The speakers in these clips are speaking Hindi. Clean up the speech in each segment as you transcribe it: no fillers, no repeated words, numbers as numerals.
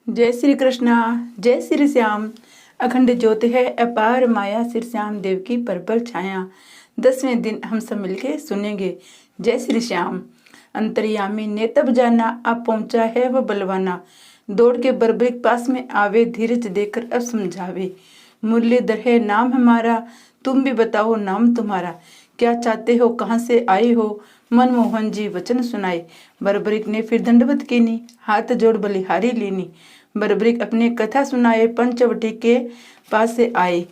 जय श्री कृष्णा, जय श्री श्याम। अखंड ज्योति है अपार माया, श्री श्याम देव की परबल छाया। 10वें दिन हम सब मिलके सुनेंगे जय श्री श्याम। अंतर्यामी ने तब जाना, अब पहुंचा है वह बलवाना। दौड़ के बर्बरिक पास में आवे, धीरज देकर अब समझावे। मुरलीधर है नाम हमारा, तुम भी बताओ नाम तुम्हारा। क्या चाहते हो, कहाँ से आए हो, मनमोहन जी वचन सुनाए। बर्बरिक ने फिर दंडवत कीनी, हाथ जोड़ बलिहारी लीनी। बर्बरिक अपने कथा सुनाए, पंचवटी के पास से आए।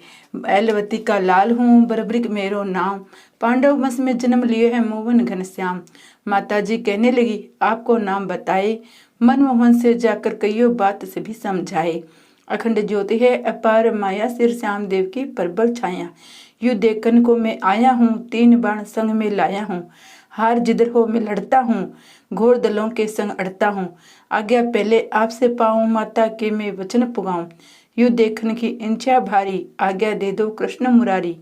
ऐलवती का लाल हूँ, बर्बरिक मेरो नाम। पांडव वंश में जन्म लिए है मोहन घनश्याम। माता जी कहने लगी, आपको नाम बताए। मनमोहन से जाकर कईयो बात से भी समझाए। अखंड ज्योति है अपार माया, श्री श्याम देव की परबल छाया। यू देखन को मैं आया हूँ, 3 बाण संग में लाया हूँ। हार जिधर हो मैं लड़ता हूँ, घोर दलों के संग अड़ता हूँ। आज्ञा पहले आपसे पाऊं, माता के मैं वचन पुगाऊं। यू देखन की इंचा भारी, आज्ञा दे दो कृष्ण मुरारी।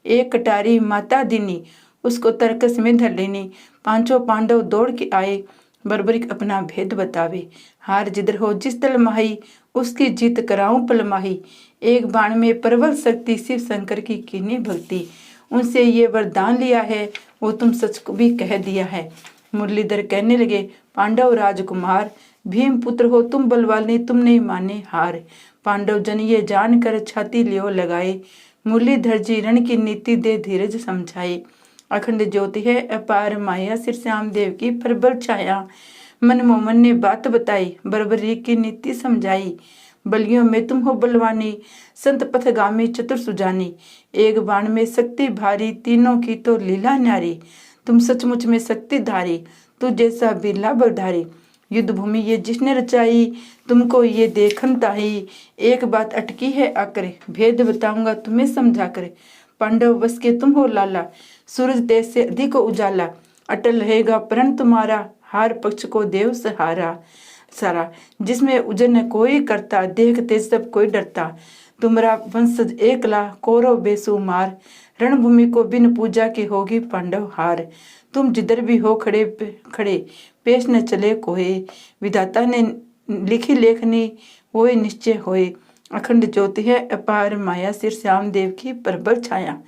एक कटारी माता दीनी, उसको तर्कस में धर लेनी। 5 पांडव दौड़ के आए, बर्बरिक अपना भेद बतावे। हार जिधर हो जिस दल माही, उसकी जीत कराऊं पल माही। एक बाण में प्रबल शक्ति, शिव शंकर की कीनी भक्ति। उनसे ये वरदान लिया है, वो तुम सच को भी कह दिया है। मुरलीधर कहने लगे, पांडव राजकुमार, भीम पुत्र हो तुम बलवानी, तुम नहीं माने हार। पांडव जन ये जान कर छाती लियो लगाए। मुरलीधर जी रण की नीति दे धीरज समझाए। अखंड ज्योति है अपार माया, श्री श्याम देव की प्रबल छाया। मनमोहन ने बात बताई, बर्बरी की नीति समझाई। बलियों में तुम हो बलवानी, संत पथगामी चतुर सुजानी। एक बाण में शक्ति भारी, तीनों की तो लीला न्यारी। तुम सचमुच में शक्ति धारी, तू जैसा बिरला बलधारी। युद्ध भूमि ये जिसने रचाई, तुमको ये देखन ताही। एक बात अटकी है आकर, भेद बताऊंगा तुम्हें समझा कर। पांडव वश के तुम हो लाला, सूरज तेज से अधिक उजाला। अटल रहेगा प्रण तुम्हारा, हार पक्ष को देव सहारा सारा। जिसमें उजन कोई करता, देखते सब कोई डरता। तुम्हारा वंशज एकला, कौरव बेसुमार। रणभूमि को बिन पूजा की होगी पांडव हार। तुम जिधर भी हो खड़े खड़े, पेश न चले कोई। विधाता ने लिखी लेखनी, वो निश्चय होए। अखंड ज्योति है अपार माया, श्री श्याम देव की प्रबल छाया।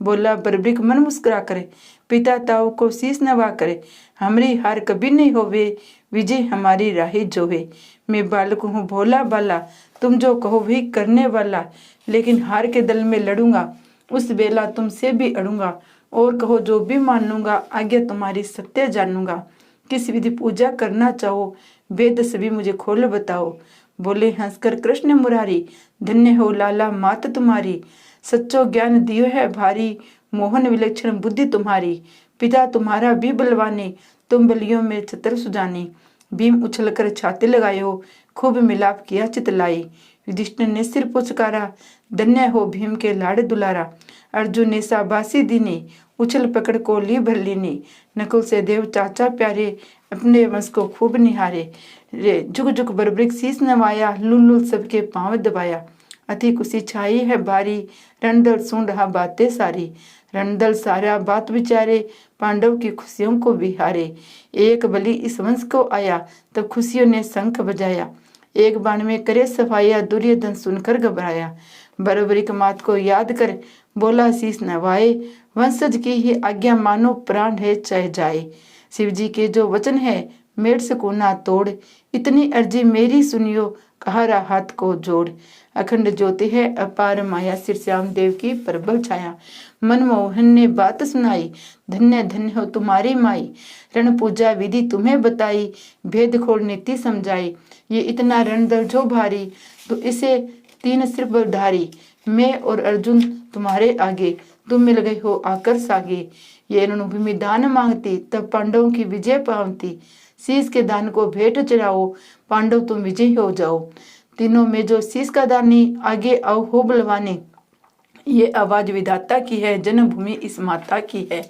बोला बर्बरिक मन मुस्कुरा करे, पिता ताऊ को शीश नवा करे। हमरी हार कभी नहीं होवे, विजय हमारी राही जोवे। मैं बालक हूँ भोला बाला, तुम जो कहो भी करने वाला। लेकिन हार के दल में लड़ूंगा, उस बेला तुमसे भी अड़ूंगा। और कहो जो भी मानूंगा, आज्ञा तुम्हारी सत्य जानूंगा। किस विधि पूजा करना चाहो, वेद सभी मुझे खोल बताओ। बोले हंसकर कृष्ण मुरारी, धन्य हो लाला मात तुम्हारी। सच्चो ज्ञान दियो है भारी, मोहन विलक्षण बुद्धि तुम्हारी। पिता तुम्हारा भी बलवानी, तुम बलियों में छतर सुजानी। भीम उछलकर छाती लगायो, खूब मिलाप किया चितलाई। युधिष्ठिर ने सिर पुचकारा, धन्य हो भीम के लाड़ दुलारा। अर्जुन ने शाबाशी दीनी, उछल पकड़ को ली भर लीनी। नकुल से देव चाचा प्यारे, अपने वंश को खूब निहारे। रे जुग जुग बर्बरिक शीस नवाया, लुल सबके पांव दबाया। अति खुशी छाई है बारी, रणदल सुन रहा बातें सारी। रणदल सारा बात विचारे, पांडव की खुशियों को बिहारे। एक बलि इस वंश को आया, तब खुशियों ने शंख बजाया। एक बाण में करे सफाया, दुर्योधन सुनकर घबराया। बर्बरिक मात को याद कर बोला शीस नवाए। वंशज की ही आज्ञा मानो, प्राण है चाहे जाए। शिव जी के जो वचन है, मेढ़ से कोना तोड़। इतनी अर्जी मेरी सुनियो, कहा रहा हाथ को जोड़। अखंड ज्योति है अपार माया, श्री श्याम देव की प्रबल छाया। मनमोहन ने बात सुनाई, धन्य धन्य हो तुम्हारी माई। रण पूजा विधि तुम्हें बताई, भेद खोल नीति समझाई। ये इतना रणदल जो भारी, तो इसे 3 सिर बलधारी। मैं और अर्जुन तुम्हारे आगे, तुम मिल गए हो आकर सागे। ये रणभूमि दान मांगती, तब पांडवों की विजय पावती। शीश के दान को भेंट चढ़ाओ, पांडव तुम विजय हो जाओ। तीनों में जो शीश का दानी, आगे आओ हो बलवानी। ये आवाज विधाता की है, जन्मभूमि इस माता की है।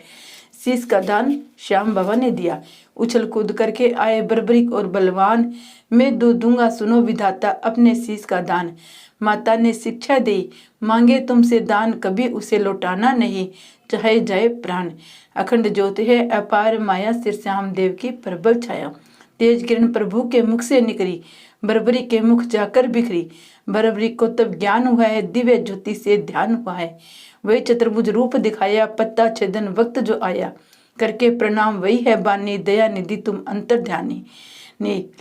शीश का दान श्याम बाबा ने दिया। उछल कूद करके आए बर्बरिक और बलवान। मैं दूंगा सुनो विधाता अपने शीश का दान। माता ने शिक्षा दी, मांगे तुमसे दान, कभी उसे लौटाना नहीं, चाहे जाए प्राण। अखंड ज्योति है अपार माया, श्री श्याम देव की प्रबल छाया। तेज किरण प्रभु के मुख से निकली, बरबरी के मुख जाकर बिखरी। बरबरी को तब ज्ञान हुआ है, दिव्य ज्योति से ध्यान हुआ है। वही चतुर्भुज रूप दिखाया, पत्ता छेदन वक्त जो आया। करके प्रणाम वही है बानी, दया निधि तुम अंतर ध्यानी।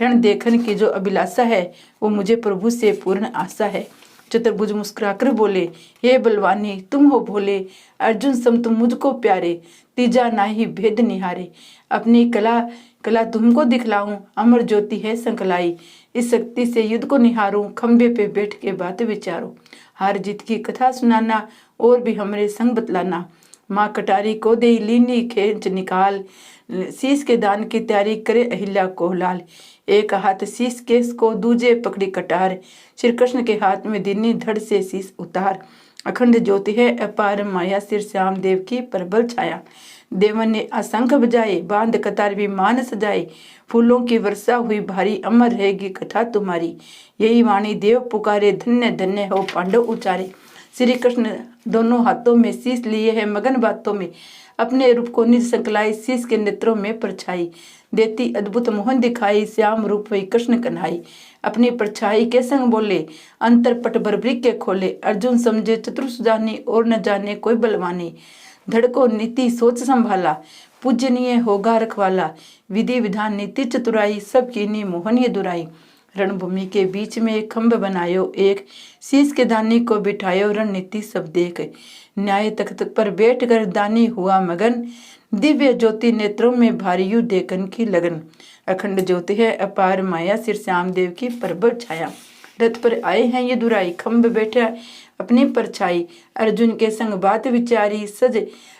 रण देखन की जो अभिलाषा है, वो मुझे प्रभु से पूर्ण आशा है। चतुर्भुज मुस्कुराकर बोले, हे बलवानी तुम हो भोले, अर्जुन सम तुम मुझको प्यारे, तीजा नाही भेद निहारे। अपनी कला तुमको दिखलाऊं, अमर ज्योति है संकलाई। इस शक्ति से युद्ध को निहारूं, खंबे पे बैठ के बात विचारूं। हार जीत की कथा सुनाना, और भी हमरे संग बतलाना। माँ कटारी को दे लीनी खेच निकाल, शीश के दान की तैयारी करे अहिल्या कोहलाल। एक हाथ शीश केस को, दूजे पकड़ी कटार, श्री कृष्ण के हाथ में दीनी धड़ से शीश उतार। अखंड ज्योति है अपार माया, सिर श्याम देव की प्रबल छाया। देवन ने असंख बजाए, बांध कतार विमान सजाए। फूलों की वर्षा हुई भारी, अमर रहेगी कथा तुम्हारी। यही वाणी देव पुकारे, धन्य धन्य हो पांडव उचारे। श्री कृष्ण दोनों हाथों में शीश लिए है, मगन बातों में अपने रूप को निज संकलाई। शीश के नेत्रों में परछाई, देती अद्भुत मोहन दिखाई। श्याम रूप वही कृष्ण कन्हाई, अपनी परछाई के संग बोले, अंतर पट बरबरी के खोले। अर्जुन समझे चतुर सुजानी, और न जाने कोई बलवानी। धड़को नीति सोच संभाला, पूजनीय होगा रखवाला। विधि विधान नीति चतुराई, सब कीनी मोहन ये दुराई। रणभूमि के बीच में एक खंभ बनायो एक, शीश के दानी को बिठायो रणनीति सब देख। न्याय तख्त पर बैठ कर दानी हुआ मगन, दिव्य ज्योति नेत्रों में भारी यु देखन की लगन। अखंड ज्योति है अपार माया, सिर श्याम देव की प्रबल छाया। रथ पर आए हैं ये दुराई, खंभ बैठा अपनी परछाई। अर्जुन के संग बात विचारी, सज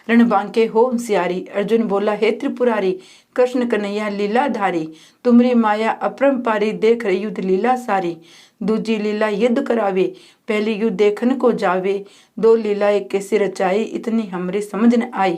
रण बांके हो होशियारी। अर्जुन बोला, हे त्रिपुरारी कृष्ण कन्हैया लीलाधारी। तुमरी माया अपरंपारी, देख रही युद्ध लीला सारी। दूजी लीला युद्ध करावे, पहली युद्ध देखन को जावे। दो लीलाएं कैसे रचाई, इतनी हमरे समझ न आई।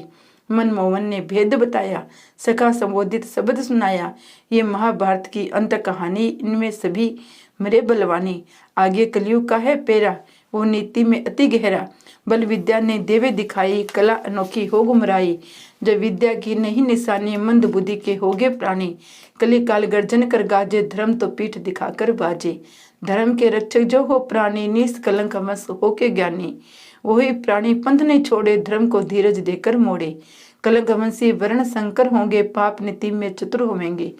मनमोहन ने भेद बताया, सखा संबोधित शब्द सुनाया। ये महाभारत की अंत कहानी, इनमें सभी मरे बलवानी। आगे कलयुग का है पेरा, वो नीति में अति गहरा। बल विद्या ने देवे दिखाई, कला अनोखी हो गुमराई। जब विद्या की नहीं निशानी, मंद बुद्धि के होगे प्राणी। कली काल गर्जन कर गाजे, धर्म तो पीठ दिखाकर बाजे। धर्म के रक्षक जो हो प्राणी, निष्कलंक मस होके ज्ञानी। वही प्राणी पंथ नहीं छोड़े, धर्म को धीरज देकर मोड़े। कलंकवंशी वर्ण संकर होंगे, पाप नीति में चतुर होंगे।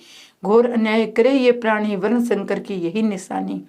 घोर अन्याय करे ये प्राणी, वर्ण संकर की यही निशानी।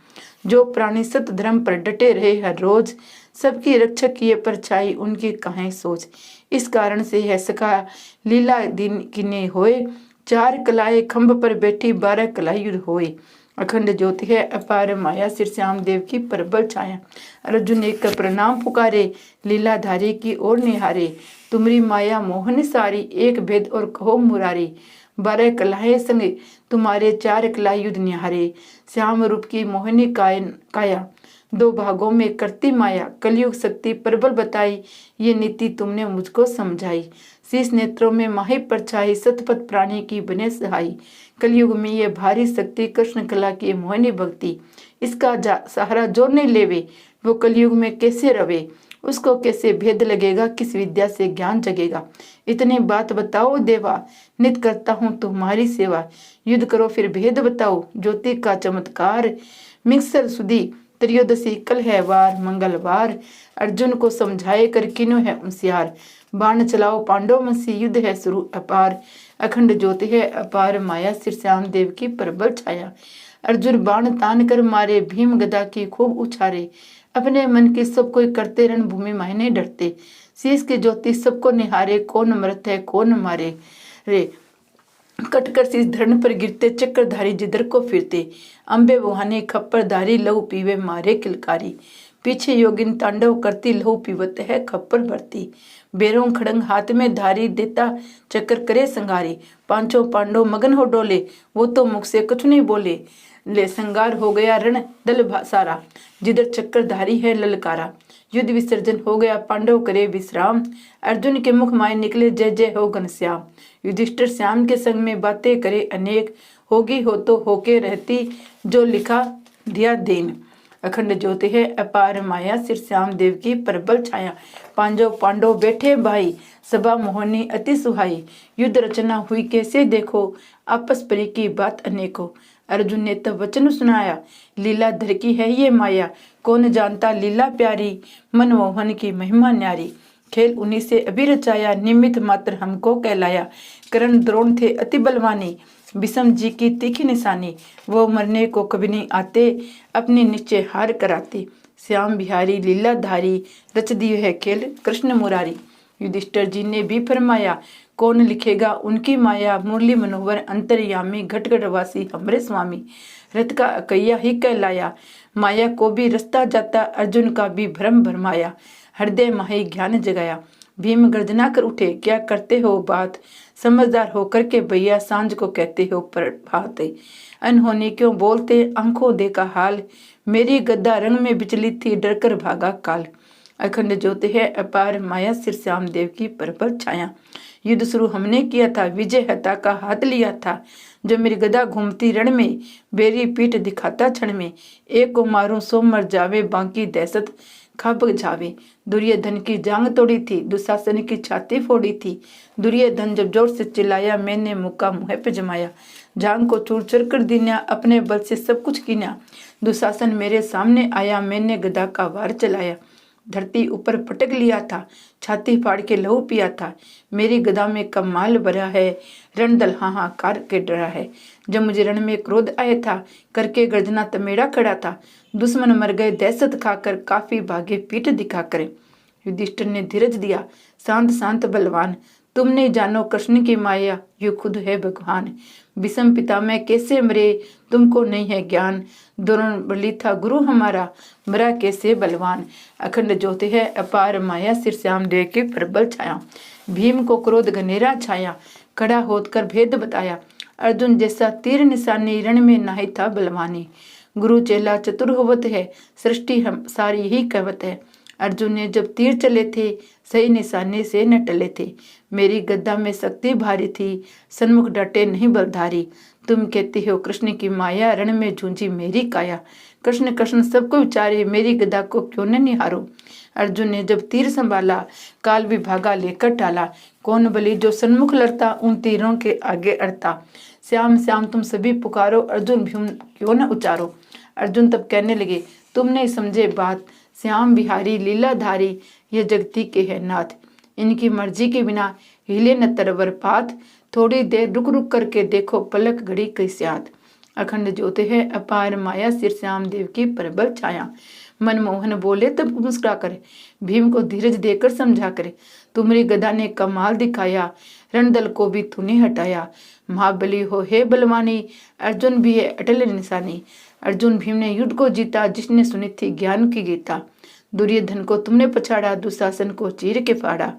जो प्राणी सत धर्म पर डटे रहे हर रोज, सबकी रक्षक किए परछाई उनकी कहें सोच। इस कारण से है सखा लीला दिन किने होए, 4 कलाएं खंभ पर बैठी 12 कला युद्ध होए। अखंड ज्योति है अपार माया, सिर श्याम देव की प्रबल छाया। अर्जुन एक प्रणाम पुकारे, लीलाधारी की ओर निहारे। तुमरी माया मोहन सारी, एक भेद और कहो मुरारी। 12 कलाएं संग तुम्हारे, 4 कला युद्ध निहारे। श्याम रूप की मोहिनी काया, 2 भागों में करती माया। कलयुग शक्ति प्रबल बताई, ये नीति तुमने मुझको समझाई। शीश नेत्रों में माही परछाई, सतपथ प्राणी की बने सहाई। कलयुग में ये भारी शक्ति, कृष्ण कला की मोहिनी भक्ति। इसका सहारा जो नहीं लेवे, वो कलयुग में कैसे रवे। उसको कैसे भेद लगेगा, किस विद्या से ज्ञान जगेगा। इतनी बात बताओ देवा, नित करता हूँ तुम्हारी सेवा। युद्ध करो फिर भेद बताओ, ज्योति का चमत्कार। मिक्सर सुधी त्रयोदशी कल है वार, मंगलवार। अर्जुन को समझाए कर किनो है होशियार। बाण चलाओ पांडव मसी, युद्ध है शुरू अपार। अखंड ज्योति है अपार माया, सिर श्याम देव की प्रबल छाया। अर्जुन बाण तान कर मारे, भीम गदा की खूब उछारे। अपने मन की सब कोई करते रणभूमि मायने डरते। शीश की ज्योति सबको निहारे, कौन मरत है कौन मारे रे। कटकर शीश धरण पर गिरते, चक्रधारी जिधर को फिरते। अंबे बुहाने खप्परधारी, लहू पीवे मारे किलकारी। पीछे योगिन तांडव करती, लहू पीवत है खप्पर भरती। बेरों खड़ंग हाथ में धारी, देता चक्कर करे संगारी। 5 पांडव मगन हो डोले, वो तो मुख से कुछ नहीं बोले। ले संगार हो गया रण दल सारा, जिधर चक्रधारी है ललकारा। युद्ध विसर्जन हो गया, पांडव करे विश्राम। अर्जुन के मुख माय निकले, जय जय हो घनश्याम। युधिष्ठिर श्याम के संग में बातें करे अनेक, होगी हो तो होके रहती, जो लिखा दिया देन। अखंड ज्योति है अपार माया, सिर श्याम देव की प्रबल छाया। 5 पांडव बैठे भाई, सभा मोहनी अति सुहाई। युद्ध रचना हुई कैसे देखो, आपस परी की बात अनेकों। अर्जुन ने तब वचन सुनाया, लीला धर की है ये माया, कौन जानता लीला प्यारी, मनमोहन की महिमा न्यारी। खेल उन्हीं से अभी रचाया, निमित्त मात्र हमको कहलाया। करण द्रोण थे अति बलवानी, विषम जी की तीखी निशानी। वो मरने को कभी नहीं आते, अपने निश्चय हार कराते। श्याम बिहारी लीलाधारी, रच दिए है खेल कृष्ण मुरारी। युधिष्ठिर जी ने भी फरमाया, कौन लिखेगा उनकी माया, मुरली मनोहर अंतर्यामी, घटघटवासी हमरे स्वामी। रथ का अकैया ही कहलाया, माया को भी रास्ता जाता, अर्जुन का भी भ्रम भरमाया। हृदय माही ज्ञान जगाया, भीम गर्जना कर उठे, क्या करते हो बात, समझदार होकर के भैया सांझ को कहते हो प्रभात। अनहोनी क्यों बोलते, आंखों देखा हाल, मेरी गद्दा रंग में विचलित थी, डर कर भागा काल। अखंड ज्योति है अपार माया, सिर श्याम देव की पर छाया। युद्ध शुरू हमने किया था, विजय हता का हाथ लिया था। जो मेरी गदा घूमती रण में, बेरी पीठ दिखाता क्षण में। एक को मारूं सो मर जावे, बाकी दहशत खापक जावे। दुर्योधन की जांग तोड़ी थी, दुशासन की छाती फोड़ी थी। दुर्योधन जब जोर से चिल्लाया, मैंने मुक्का मुँह पे जमाया। जांग को चूर चूर कर दिया, अपने बल से सब कुछ किया। दुशासन मेरे सामने आया, मैंने गदा का वार चलाया। धरती ऊपर पटक लिया था, छाती फाड़ के लहू पिया था। मेरी गदा में कमाल भरा है, रणदल हाहाकार के डरा है। जब मुझे रण में क्रोध आया था, करके गर्जना तमेड़ा खड़ा था। दुश्मन मर गए दहशत खाकर, काफी भागे पीठ दिखाकर। युधिष्ठिर ने धीरज दिया, शांत शांत बलवान, तुम नहीं जानो कृष्ण की माया, यू खुद है भगवान। विषम पिता में कैसे मरे, तुमको नहीं है ज्ञान। द्रोण बलि था गुरु हमारा, मरा कैसे बलवान। अखंड ज्योति है अपार माया, सिर श्याम देव की प्रबल छाया। भीम को क्रोध घनेरा छाया, खड़ा होकर भेद बताया। अर्जुन जैसा तीर निशानी, रण में नाही था बलवानी। गुरु चेला चतुर होवत है, सृष्टि हम सारी ही कहवत है। अर्जुन ने जब तीर चले थे, सही निशाने से न टले थे। मेरी गद्दा में शक्ति भारी थी, सन्मुख डटे नहीं बलधारी। तुम कहते हो कृष्ण की माया, रण में झूंझी मेरी काया। कृष्ण कृष्ण सबको विचारे, मेरी गदा को क्यों न निहारो। अर्जुन ने जब तीर संभाला, काल विभागा लेकर टाला। कौन बलि जो सन्मुख लड़ता, उन तीरों के आगे अड़ता। श्याम श्याम तुम सभी पुकारो, अर्जुन भीम क्यों न उचारो। अर्जुन तब कहने लगे, तुम नहीं समझे बात, श्याम बिहारी लीलाधारी, ये जगती के है नाथ। इनकी मर्जी के बिना हिले न तरवर पात, थोड़ी देर रुक रुक करके देखो, पलक घड़ी कैस्यात। अखंड ज्योति है अपार माया, सिर श्याम देव की प्रबल छाया। मनमोहन बोले तब मुस्कुरा कर, भीम को धीरज देकर समझा कर, तुम्हारी गदा ने कमाल दिखाया, रणदल को भी तूने हटाया। महाबली हो हे बलवानी, अर्जुन भी है अटल निशानी। अर्जुन भीम ने युद्ध को जीता, जिसने सुनी थी ज्ञान की गीता। दुर्योधन को तुमने पछाड़ा, दुशासन को चीर के फाड़ा।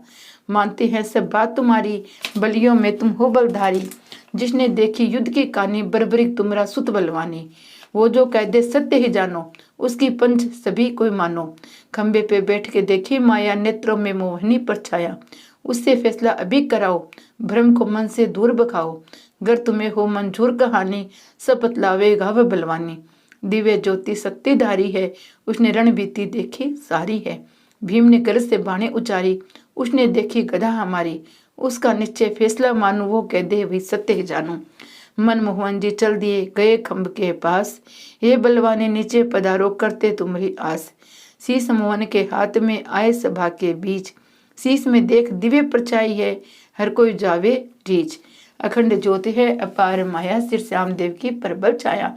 मानते हैं सब बात तुम्हारी, बलियों में तुम हो बलधारी। जिसने देखी युद्ध की कहानी, बर्बरिक तुमरा सुत बलवानी। वो जो कह दे सत्य ही जानो, उसकी पंच सभी कोई मानो। खंबे पे बैठ के देखी माया, नेत्रों में मोहनी पर छाया। उससे फैसला अभी कराओ, भ्रम को मन से दूर भगाओ। अगर तुम्हें हो मंजूर कहानी, सब बतलावेगा वह बलवानी। दिव्य ज्योति शक्तिधारी है, उसने रणबीती देखी सारी है। भीम ने गरज से बाणे उचारी, उसने देखी गदा हमारी। उसका निश्चय फैसला मानू, वो कह दे वही सत्य ही जानू। मनमोहन जी चल दिए गए खंब के पास, ये बलवाने नीचे पधारो, करते तुम्हारी आस। शीश मोहन के हाथ में आए सभा के बीच, शीश में देख दिव्य परछाई है, हर कोई जावे रीच। अखंड ज्योति है अपार माया, सिर श्याम देव की प्रबल छाया।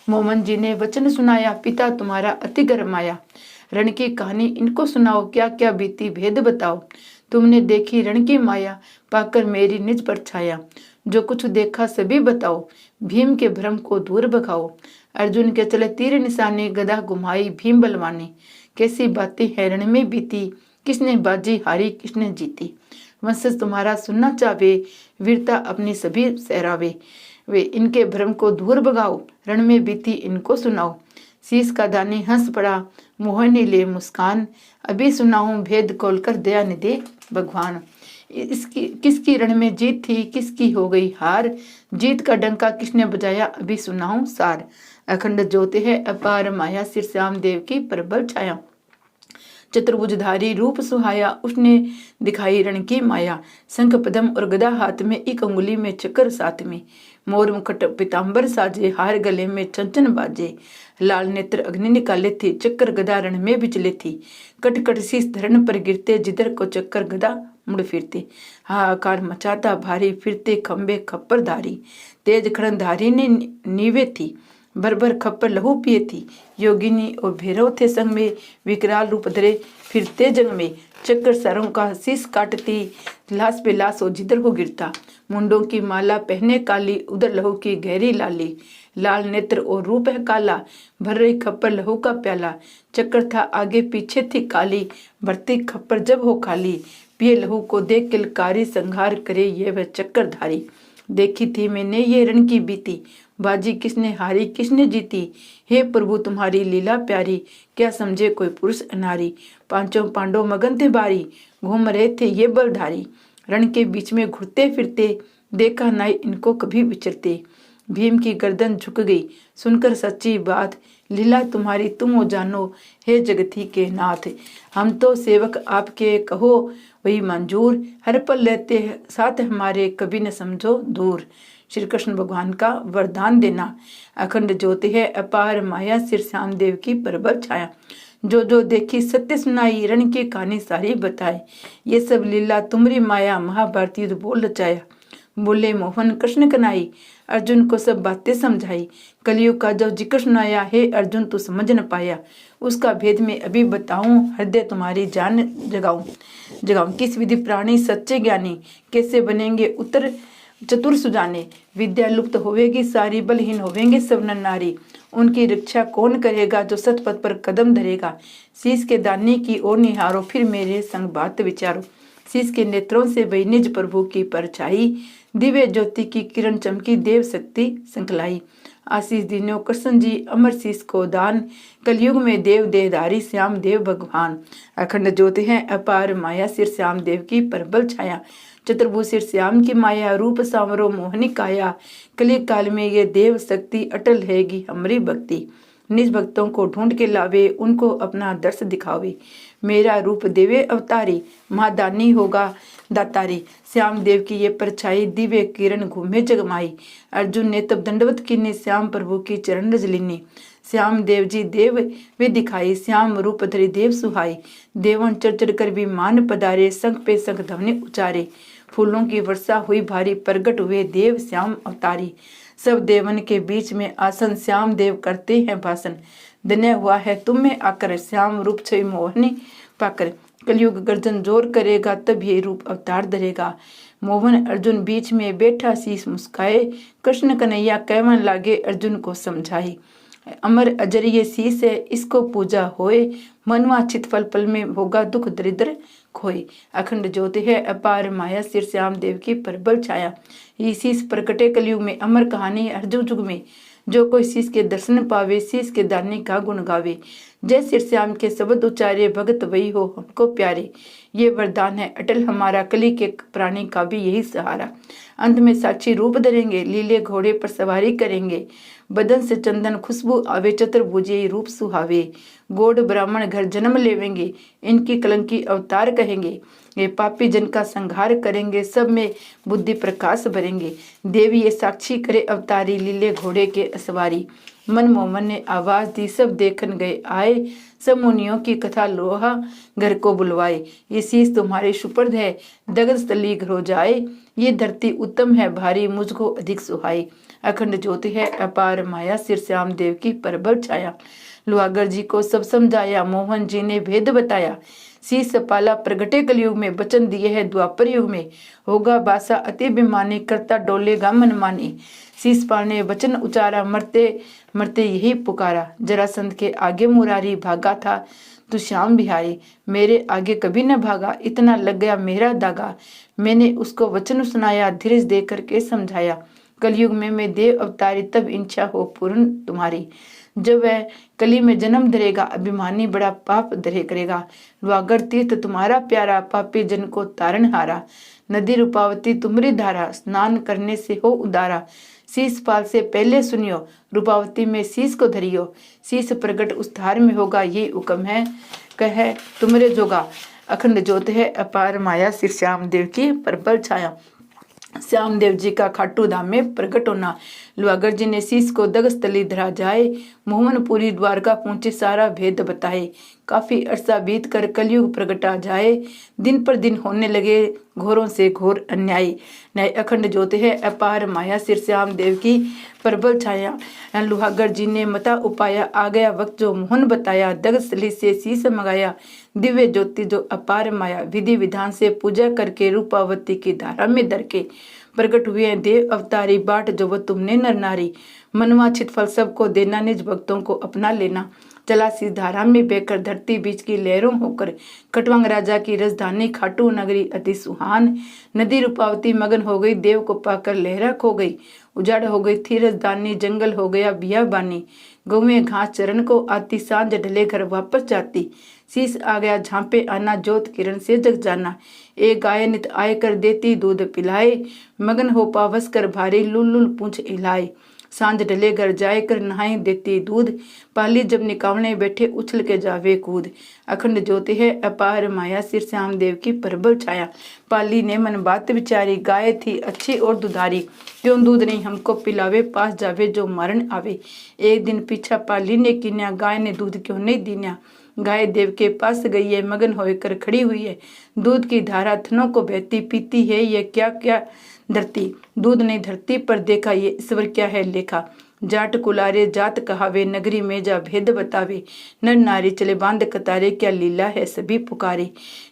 मोहन जी ने वचन सुनाया, पिता तुम्हारा अति गरमाया। रण की कहानी इनको सुनाओ, क्या क्या बीती भेद बताओ। तुमने देखी रण की माया, पाकर मेरी निज पर छाया। जो कुछ देखा सभी बताओ, भीम के भ्रम को दूर भगाओ। अर्जुन के चले तीर निशाने, गदा घुमाई भीम बलवानी। कैसी बातें है रण में बीती, किसने बाजी हारी किसने जीती। वंशज तुम्हारा सुनना चाहे, वीरता अपनी सभी सहरावे। वे इनके भ्रम को दूर भगाओ, रण में बीती इनको सुनाओ। शीश का दानी हंस पड़ा, मोहनी ले मुस्कान। अभी सुनाऊं भेद खोल कर, दया निधे भगवान। इसकी किसकी रण में जीत थी, किसकी हो गई हार। जीत का डंका किसने बजाया, अभी सुनाऊं सार। अखंड ज्योति है अपार माया, सिर श्याम देव की प्रबल छाया। चतुर्भुजधारी रूप सुहाया, उसने दिखाई रण की माया। शंख पद्म और गदा हाथ में, एक अंगुली में चक्र साथ में। मोर मुकुट पीताम्बर साजे, हार गले में चंचन बाजे। लाल नेत्र अग्नि निकाले थी, चक्कर गदा रण में बिचले थी। कट कट शीस धरण पर गिरते, जिधर को चक्कर गदा मुड़ फिरते। हाहाकार मचाता भारी, फिरते खंबे खप्पर धारी। तेज खड़न धारी ने नीवे थी, भर भर खप्पर लहू पिए थी। योगिनी और भैरव थे संग में, विकराल रूप धरे फिरते जंग में। चक्कर सरों का शीस काटती, लाश पे लाश हो जिधर हो गिरता। मुंडों की माला पहने काली, उधर लहू की गहरी लाली। लाल नेत्र और रूप है काला, भर रही खप्पर लहू का प्याला। चक्कर था आगे पीछे थी काली, भरती खप्पर जब हो खाली। पिए लहू को देख किलकारी, संहार करे ये वह चक्करधारी। देखी थी मैंने ये रण की बीती, बाजी किसने हारी किसने जीती। हे प्रभु तुम्हारी लीला प्यारी, क्या समझे कोई पुरुष अनारी। पांचों पांडव मगन थे बारी, घूम रहे थे ये बलधारी। रण के बीच में घुरते फिरते, देखा नाई इनको कभी विचरते। भीम की गर्दन झुक गई सुनकर सच्ची बात, लीला तुम्हारी तुम हो जानो हे जगती के नाथ। हम तो सेवक आपके कहो वही मंजूर, हर पल लेते साथ हमारे कभी न समझो दूर। श्री कृष्ण भगवान का वरदान देना। अखंड ज्योति है अपार माया, सिर श्याम देव की प्रबल छाया। जो जो देखी सत्य सुनाई, रण की कहानी सारी बताए। ये सब लीला तुमरी माया, महाभारत युद्ध बोल रचाया। बोले मोहन कृष्ण कनाई, अर्जुन को सब बातें समझाई। कलयुग का जो जिक्र सुनाया, हे अर्जुन तू समझ न पाया। उसका भेद में अभी बताऊं, हृदय तुम्हारी जान जगाऊं। किस विधि प्राणी सच्चे ज्ञानी, कैसे बनेंगे उत्तर चतुर सुजाने। विद्या लुप्त होवेगी सारी, बलहीन होवेंगे सब नर नारी। उनकी रक्षा कौन करेगा, जो सतपथ पर कदम धरेगा। शीश के दाने की ओर निहारो, फिर मेरे संग बात विचारो। शीश के नेत्रों से वही निज प्रभु की परछाई, दिव्य ज्योति की किरण चमकी, देव शक्ति संकलाई। आशीष दीनो कृष्ण जी अमर शीश को दान, कलयुग में देव देहधारी श्याम देव भगवान। अखंड ज्योति है अपार माया, सिर श्याम देव की प्रबल छाया। चतुर्भुज सिर श्याम की माया, रूप सांवरो मोहनी काया। कलि काल में ये देव शक्ति, अटल रहेगी हमारी भक्ति। निज भक्तों को ढूंढ के लावे, उनको अपना दर्श दिखावे। मेरा रूप देवे अवतारी, महादानी होगा दातारी। श्याम देव की ये परछाई, दिव्य किरण घूमे जगमाई। अर्जुन ने तब दंडवत कीनी, श्याम प्रभु की चरण रज लीनी। श्याम देव जी देव वे दिखाई, श्याम रूप धरि देव सुहाई। देवन चढ़ चढ़ कर विमान पधारे, संग पे संग ध्वनि उचारे। फूलों की वर्षा हुई भारी, प्रगट हुए देव श्याम अवतारी। सब देवन के बीच में आसन, श्याम देव करते हैं भाषण। धन्य हुआ है तुम में आकर, श्याम रूप छवि मोहनी पाकर। कलयुग गर्जन जोर करेगा, तब ये रूप अवतार धरेगा। मोहन अर्जुन बीच में बैठा, शीश मुस्काए। कृष्ण कन्हैया कहवन लागे, अर्जुन को समझाई। अमर अजर ये शीश है, इसको पूजा होए। मनवांछित फल पल में होगा, दुख दरिद्र खोए। अखंड ज्योति है अपार माया, सिर श्याम देव की प्रबल छाया। ये शीश प्रकटे कलयुग में, अमर कहानी हर जुग जुग में। जो कोई शीश के दर्शन पावे, शीश के दाने का गुण गावे। जय सिर श्याम के शब्द उचारे, भगत वही हो हमको प्यारे। ये वरदान है अटल हमारा, कली के प्राणी का भी यही सहारा। अंत में साक्षी रूप धरेंगे, लीले घोड़े पर सवारी करेंगे। बदन से चंदन खुशबू आवे, चतुर्भुजे रूप सुहावे। गोड ब्राह्मण घर जन्म लेवेंगे, इनकी कलंकी अवतार कहेंगे। ये पापी जन का संहार करेंगे, सब में बुद्धि प्रकाश भरेंगे। देवी ये साक्षी करे अवतारी, लीले घोड़े के असवारी। मन मोमन ने आवाज दी, सब देखन गए आए। सब मुनियों की कथा लोहा घर को बुलवाए। ये शीश तुम्हारे सुपुर्द है, जगत स्थली हो जाए। ये धरती उत्तम है भारी, मुझको अधिक सुहाई। अखंड ज्योति है अपार माया, सिर श्याम देव की प्रबल छाया। लुहागर जी को सब समझाया, मोहन जी ने भेद बताया। शीश पाला प्रगटे कलयुग में, वचन दिए है द्वापर युग में। होगा बासा अति बेमानी, करता डोलेगा मनमानी। शीश पालने वचन उचारा, मरते मरते यही पुकारा। जरासंध के आगे मुरारी, भागा था तू श्याम बिहारी। मेरे आगे कभी न भागा, इतना लग गया मेरा दागा। मैंने उसको वचन सुनाया, धीरज दे करके समझाया। कलयुग में मैं देव अवतारी, तब इच्छा हो पूर्ण तुम्हारी। जब वह कली में जन्म धरेगा, अभिमानी बड़ा पाप धरे करेगा। लुहागर तीर्थ तुम्हारा प्यारा, पापी जन को तारण हारा। नदी रूपावती तुम्हारी धारा, स्नान करने से हो उदारा। शीश पाल से पहले सुनियो, रूपावती में शीश को धरियो। शीश प्रगट उस धार में होगा, ये हुक्म है कह तुम्हारे जोगा। अखंड ज्योत है अपार माया, सिर श्याम देव की प्रबल छाया। श्याम देव जी का खाटू धाम में प्रकट होना। लुहागर जी ने शीश को दगस्थली धरा जाए, मोहनपुरी द्वारका पहुंचे सारा भेद बताए। काफी अरसा बीत कर कलयुग प्रगटा जाए, दिन पर दिन होने लगे घोरों से घोर अन्याय। नए अखंड ज्योति है अपार माया, सिर श्याम देव की प्रबल छाया। लुहागर जी ने मता उपाया, आ गया वक्त जो मोहन बताया। दगस्थली से शीश मंगाया, दिव्य ज्योति जो अपार माया। विधि विधान से पूजा करके रूपावती की धारा में धर के प्रकट हुए हैं देव अवतारी। बाट जो वो तुमने नर नारी, मनवांछित फल सबको देना, निज भक्तों को अपना लेना। चला सी धारा में बहकर धरती बीच की लहरों होकर, कटवांग राजा की राजधानी खाटू नगरी अति सुहान। नदी रूपावती मगन हो गई, देव को पाकर लहरा खो गई। उजाड़ हो गई थी राजधानी, जंगल हो गया बियाबानी। गौवें घास चरण को आती, सांझ ढले घर वापस जाती। शीश आ गया झांपे आना, ज्योत किरण से जग जाना। एक गाय नित आय कर देती दूध पिलाए, मगन हो पावस कर भारी लुल लुल पूंछ हिलाए। सांझ ढले घर जाए कर नहाई देती दूध, पाली जब निकावने बैठे उछल के जावे कूद। अखंड ज्योति है अपार माया, सिर श्याम देव की प्रबल छाया। पाली ने मन बात विचारी, गाय थी अच्छी और दुधारी। क्यों दूध नहीं हमको पिलावे, पास जावे जो मारन आवे। एक दिन पीछा पाली ने किन्या, गाय ने दूध क्यों नहीं दीन्या। गाय देव के पास गई है, मगन होकर खड़ी हुई है। दूध की धारा थनों को बहती, पीती है ये क्या क्या धरती। दूध नहीं धरती पर देखा, ये ईश्वर क्या है लेखा। जाट कुलारे जात कहावे, नगरी में जा भेद बतावे। नर नारी चले बांध कतारे, क्या लीला है सभी पुकारे।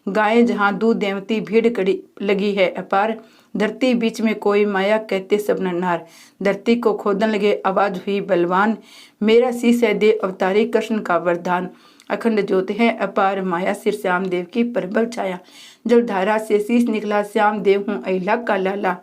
गाय जहाँ दूध देवती, भीड़ कड़ी लगी है अपार। धरती बीच में कोई माया, कहते सब नरनार। धरती को खोदन लगे, आवाज हुई बलवान। मेरा शीश है देव अवतारी, कृष्ण का वरदान। अखंड ज्योति है अपार माया, सिर श्याम देव की प्रबल छाया। जलधारा से शीश निकला, श्याम देव हूँ अहिला का लाला।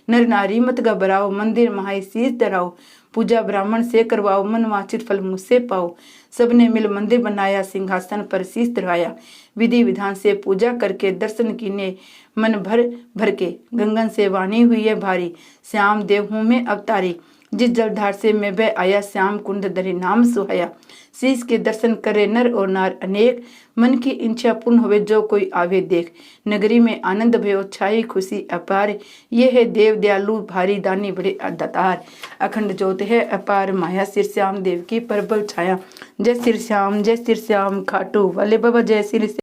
नर नारी मत घबराओ, मंदिर महाई शीश धराओ। पूजा ब्राह्मण से करवाओ, मन वांछित फल मुझसे पाओ। सबने मिल मंदिर बनाया, सिंहासन पर शीश धराया। विधि विधान से पूजा करके दर्शन कीने, मन भर भर के। गंगन से वाणी हुई है भारी, श्याम देव हूँ मैं अवतारी। जिस जलधार से मैं बह आया, श्याम कुंड धरे नाम सुहाया। शीश के दर्शन करे नर और नार अनेक, मन की इच्छा पूर्ण होवे जो कोई आवे देख। नगरी में आनंद भयो, छाई खुशी अपार। ये है देव दयालु भारी, दानी बड़े दातार। अखंड ज्योत है अपार माया, सिर श्याम देव की प्रबल छाया। जय श्री श्याम, जय श्री श्याम, खाटू वाले बाबा जय श्री